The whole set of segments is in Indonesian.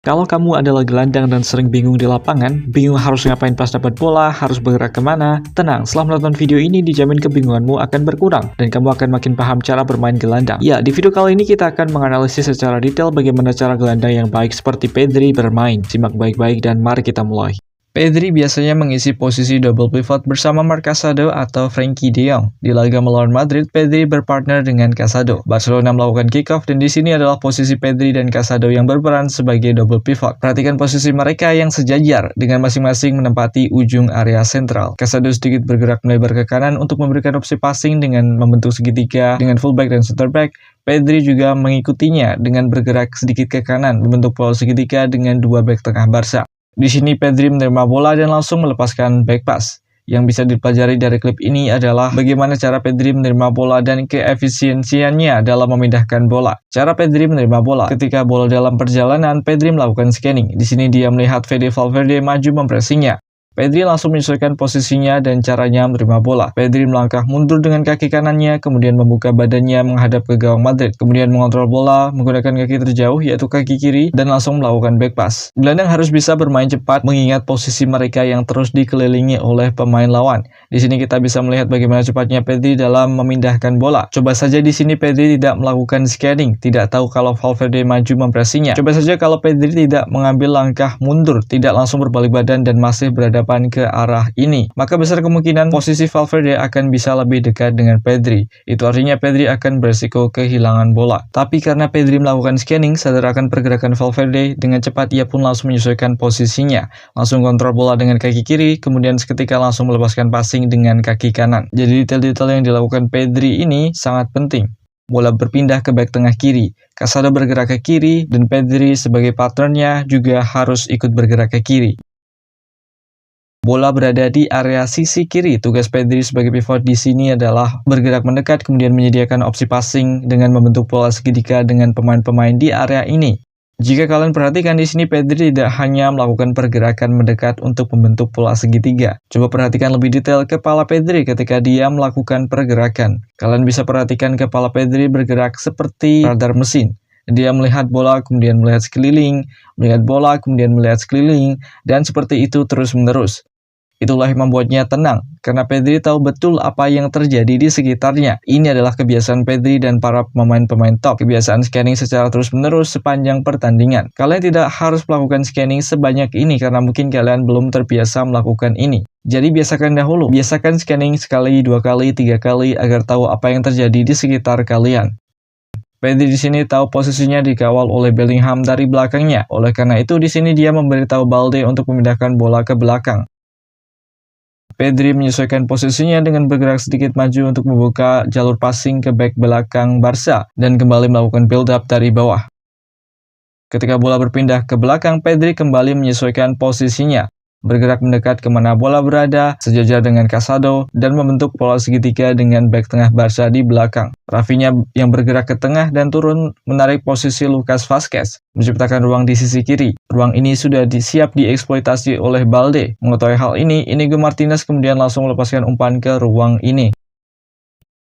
Kalau kamu adalah gelandang dan sering bingung di lapangan, bingung harus ngapain pas dapat bola, harus bergerak kemana, tenang, setelah menonton video ini dijamin kebingunganmu akan berkurang, dan kamu akan makin paham cara bermain gelandang. Ya, di video kali ini kita akan menganalisis secara detail bagaimana cara gelandang yang baik seperti Pedri bermain. Simak baik-baik dan mari kita mulai. Pedri biasanya mengisi posisi double pivot bersama Marc Casado atau Frenkie de Jong. Di laga melawan Madrid, Pedri berpartner dengan Casado. Barcelona melakukan kick-off dan di sini adalah posisi Pedri dan Casado yang berperan sebagai double pivot. Perhatikan posisi mereka yang sejajar dengan masing-masing menempati ujung area sentral. Casado sedikit bergerak melebar ke kanan untuk memberikan opsi passing dengan membentuk segitiga dengan fullback dan center back. Pedri juga mengikutinya dengan bergerak sedikit ke kanan membentuk pola segitiga dengan dua back tengah Barca. Di sini Pedri menerima bola dan langsung melepaskan back pass. Yang bisa dipelajari dari klip ini adalah bagaimana cara Pedri menerima bola dan keefisiensiannya dalam memindahkan bola. Cara Pedri menerima bola: ketika bola dalam perjalanan, Pedri melakukan scanning. Di sini dia melihat Fede Valverde maju mempressingnya. Pedri langsung menyesuaikan posisinya dan caranya menerima bola. Pedri melangkah mundur dengan kaki kanannya, kemudian membuka badannya menghadap ke gawang Madrid, kemudian mengontrol bola menggunakan kaki terjauh yaitu kaki kiri dan langsung melakukan back pass. Gelandang harus bisa bermain cepat mengingat posisi mereka yang terus dikelilingi oleh pemain lawan. Di sini kita bisa melihat bagaimana cepatnya Pedri dalam memindahkan bola. Coba saja di sini Pedri tidak melakukan scanning, tidak tahu kalau Valverde maju mempressingnya. Coba saja kalau Pedri tidak mengambil langkah mundur, tidak langsung berbalik badan dan masih berhadapan ke arah ini, maka besar kemungkinan posisi Valverde akan bisa lebih dekat dengan Pedri. Itu artinya Pedri akan beresiko kehilangan bola. Tapi karena Pedri melakukan scanning, sadar akan pergerakan Valverde, dengan cepat ia pun langsung menyesuaikan posisinya. Langsung kontrol bola dengan kaki kiri, kemudian seketika langsung melepaskan passing dengan kaki kanan. Jadi detail-detail yang dilakukan Pedri ini sangat penting. Bola berpindah ke back tengah kiri, Casado bergerak ke kiri, dan Pedri sebagai partnernya juga harus ikut bergerak ke kiri. Bola berada di area sisi kiri. Tugas Pedri sebagai pivot di sini adalah bergerak mendekat, kemudian menyediakan opsi passing dengan membentuk pola segitiga dengan pemain-pemain di area ini. Jika kalian perhatikan di sini, Pedri tidak hanya melakukan pergerakan mendekat untuk membentuk pola segitiga. Coba perhatikan lebih detail kepala Pedri ketika dia melakukan pergerakan. Kalian bisa perhatikan kepala Pedri bergerak seperti radar mesin. Dia melihat bola, kemudian melihat sekeliling, melihat bola, kemudian melihat sekeliling, dan seperti itu terus-menerus. Itulah yang membuatnya tenang, karena Pedri tahu betul apa yang terjadi di sekitarnya. Ini adalah kebiasaan Pedri dan para pemain-pemain top, kebiasaan scanning secara terus-menerus sepanjang pertandingan. Kalian tidak harus melakukan scanning sebanyak ini, karena mungkin kalian belum terbiasa melakukan ini. Jadi biasakan dahulu, biasakan scanning sekali, 2 kali, 3 kali, agar tahu apa yang terjadi di sekitar kalian. Pedri di sini tahu posisinya dikawal oleh Bellingham dari belakangnya. Oleh karena itu di sini dia memberitahu Balde untuk memindahkan bola ke belakang. Pedri menyesuaikan posisinya dengan bergerak sedikit maju untuk membuka jalur passing ke back belakang Barca dan kembali melakukan build up dari bawah. Ketika bola berpindah ke belakang, Pedri kembali menyesuaikan posisinya, bergerak mendekat kemana bola berada, sejajar dengan Casado, dan membentuk pola segitiga dengan back tengah Barca di belakang. Rafinha yang bergerak ke tengah dan turun menarik posisi Lucas Vazquez, menciptakan ruang di sisi kiri. Ruang ini sudah siap dieksploitasi oleh Balde. Mengetahui hal ini, Inigo Martinez kemudian langsung melepaskan umpan ke ruang ini.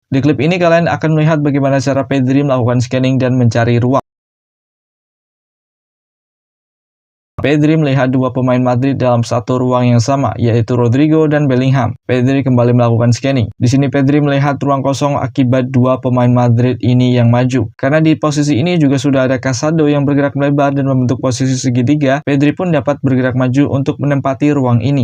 Di klip ini kalian akan melihat bagaimana cara Pedri melakukan scanning dan mencari ruang. Pedri melihat dua pemain Madrid dalam satu ruang yang sama, yaitu Rodrigo dan Bellingham. Pedri kembali melakukan scanning. Di sini Pedri melihat ruang kosong akibat dua pemain Madrid ini yang maju. Karena di posisi ini juga sudah ada Casado yang bergerak melebar dan membentuk posisi segitiga, Pedri pun dapat bergerak maju untuk menempati ruang ini.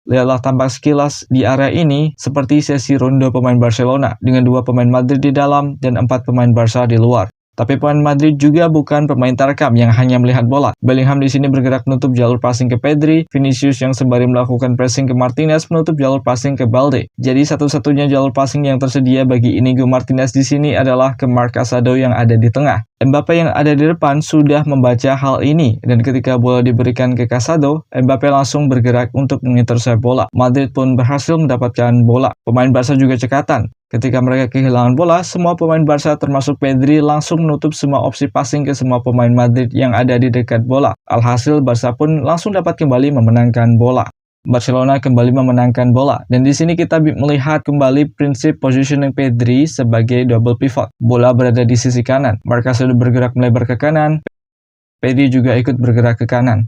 Lihatlah tampak sekilas di area ini seperti sesi ronde pemain Barcelona dengan dua pemain Madrid di dalam dan 4 pemain Barca di luar. Tapi pemain Madrid juga bukan pemain tarkam yang hanya melihat bola. Bellingham di sini bergerak menutup jalur passing ke Pedri, Vinicius yang sembari melakukan pressing ke Martinez menutup jalur passing ke Balde. Jadi satu-satunya jalur passing yang tersedia bagi Inigo Martinez di sini adalah ke Marc Casado yang ada di tengah. Mbappe yang ada di depan sudah membaca hal ini, dan ketika bola diberikan ke Casado, Mbappe langsung bergerak untuk mengintercept bola. Madrid pun berhasil mendapatkan bola. Pemain Barca juga cekatan. Ketika mereka kehilangan bola, semua pemain Barca termasuk Pedri langsung menutup semua opsi passing ke semua pemain Madrid yang ada di dekat bola. Alhasil Barca pun langsung dapat kembali memenangkan bola. Barcelona kembali memenangkan bola, dan di sini kita melihat kembali prinsip positioning Pedri sebagai double pivot. Bola berada di sisi kanan, Marc Casado bergerak melebar ke kanan, Pedri juga ikut bergerak ke kanan.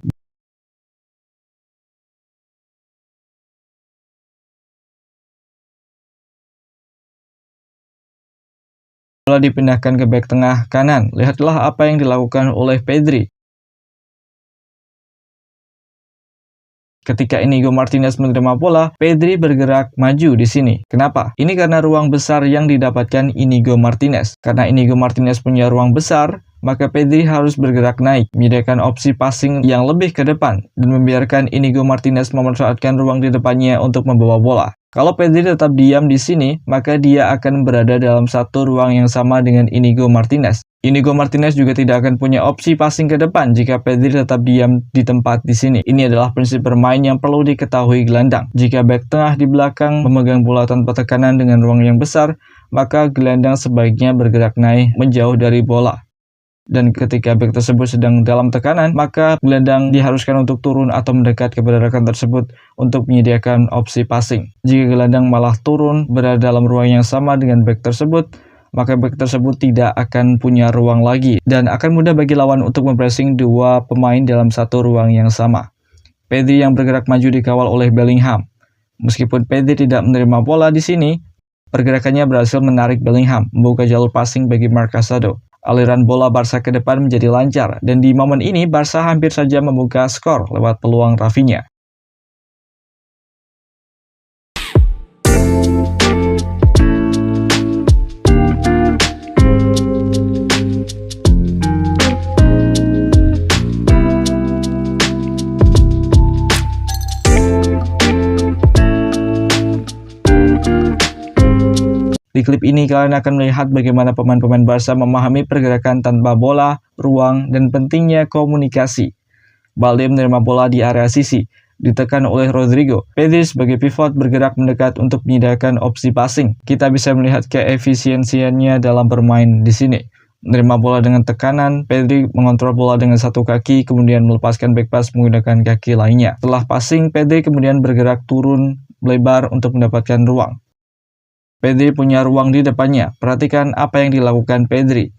Bola dipindahkan ke bek tengah kanan. Lihatlah apa yang dilakukan oleh Pedri. Ketika Inigo Martinez menerima bola, Pedri bergerak maju di sini. Kenapa? Ini karena ruang besar yang didapatkan Inigo Martinez. Karena Inigo Martinez punya ruang besar, maka Pedri harus bergerak naik, menyediakan opsi passing yang lebih ke depan, dan membiarkan Inigo Martinez memanfaatkan ruang di depannya untuk membawa bola. Kalau Pedri tetap diam di sini, maka dia akan berada dalam satu ruang yang sama dengan Inigo Martinez. Inigo Martinez juga tidak akan punya opsi passing ke depan jika Pedri tetap diam di tempat di sini. Ini adalah prinsip bermain yang perlu diketahui gelandang. Jika bek tengah di belakang memegang bola tanpa tekanan dengan ruang yang besar, maka gelandang sebaiknya bergerak naik menjauh dari bola. Dan ketika bek tersebut sedang dalam tekanan, maka gelandang diharuskan untuk turun atau mendekat kepada rekan tersebut untuk menyediakan opsi passing. Jika gelandang malah turun berada dalam ruang yang sama dengan bek tersebut, maka bek tersebut tidak akan punya ruang lagi dan akan mudah bagi lawan untuk mempressing dua pemain dalam satu ruang yang sama. Pedri yang bergerak maju dikawal oleh Bellingham. Meskipun Pedri tidak menerima bola di sini, pergerakannya berhasil menarik Bellingham, membuka jalur passing bagi Marc Casado. Aliran bola Barca ke depan menjadi lancar, dan di momen ini Barca hampir saja membuka skor lewat peluang Rafinha. Di klip ini kalian akan melihat bagaimana pemain-pemain Barca memahami pergerakan tanpa bola, ruang, dan pentingnya komunikasi. Balde menerima bola di area sisi, ditekan oleh Rodrigo. Pedri sebagai pivot bergerak mendekat untuk menyediakan opsi passing. Kita bisa melihat keefisiensiannya dalam bermain di sini. Menerima bola dengan tekanan, Pedri mengontrol bola dengan satu kaki, kemudian melepaskan back pass menggunakan kaki lainnya. Setelah passing, Pedri kemudian bergerak turun lebar untuk mendapatkan ruang. Pedri punya ruang di depannya. Perhatikan apa yang dilakukan Pedri.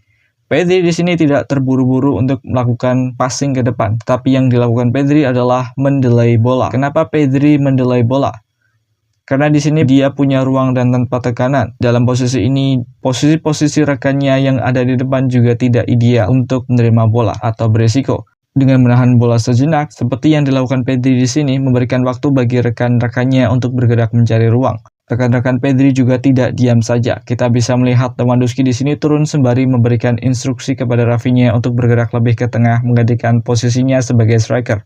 Pedri di sini tidak terburu-buru untuk melakukan passing ke depan, tapi yang dilakukan Pedri adalah mendelay bola. Kenapa Pedri mendelay bola? Karena di sini dia punya ruang dan tanpa tekanan. Dalam posisi ini, posisi rekannya yang ada di depan juga tidak ideal untuk menerima bola atau berisiko. Dengan menahan bola sejenak, seperti yang dilakukan Pedri di sini, memberikan waktu bagi rekan-rekannya untuk bergerak mencari ruang. Rekan-rekan Pedri juga tidak diam saja. Kita bisa melihat Lewandowski di sini turun sembari memberikan instruksi kepada Rafinha untuk bergerak lebih ke tengah, menggantikan posisinya sebagai striker.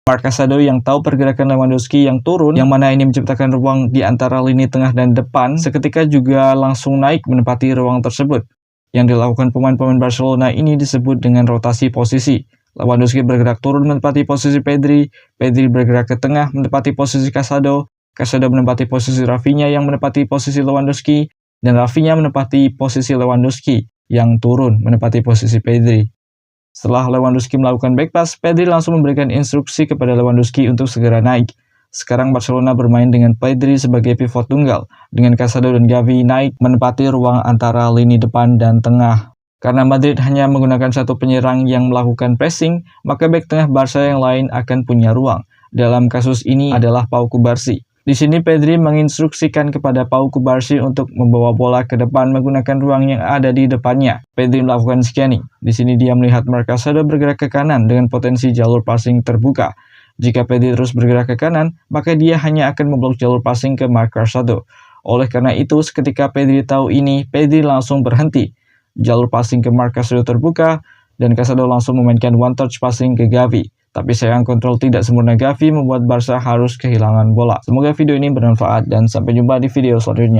Marc Casado yang tahu pergerakan Lewandowski yang turun, yang mana ini menciptakan ruang di antara lini tengah dan depan, seketika juga langsung naik menempati ruang tersebut. Yang dilakukan pemain-pemain Barcelona ini disebut dengan rotasi posisi. Lewandowski bergerak turun menempati posisi Pedri, Pedri bergerak ke tengah menempati posisi Casado, Casado menempati posisi Rafinha yang menempati posisi Lewandowski, dan Rafinha menempati posisi Lewandowski yang turun menempati posisi Pedri. Setelah Lewandowski melakukan back pass, Pedri langsung memberikan instruksi kepada Lewandowski untuk segera naik. Sekarang Barcelona bermain dengan Pedri sebagai pivot tunggal, dengan Casado dan Gavi naik menempati ruang antara lini depan dan tengah. Karena Madrid hanya menggunakan satu penyerang yang melakukan pressing, maka back tengah Barca yang lain akan punya ruang. Dalam kasus ini adalah Pau Cubarsí. Di sini Pedri menginstruksikan kepada Pau Cubarsí untuk membawa bola ke depan menggunakan ruang yang ada di depannya. Pedri melakukan scanning. Di sini dia melihat Marc Casado bergerak ke kanan dengan potensi jalur passing terbuka. Jika Pedri terus bergerak ke kanan, maka dia hanya akan memblok jalur passing ke Marc Casado. Oleh karena itu, ketika Pedri tahu ini, Pedri langsung berhenti. Jalur passing ke Marc Casado terbuka, dan Casado langsung memainkan one touch passing ke Gavi. Tapi sayang kontrol tidak sempurna Gavi membuat Barca harus kehilangan bola. Semoga video ini bermanfaat dan sampai jumpa di video selanjutnya.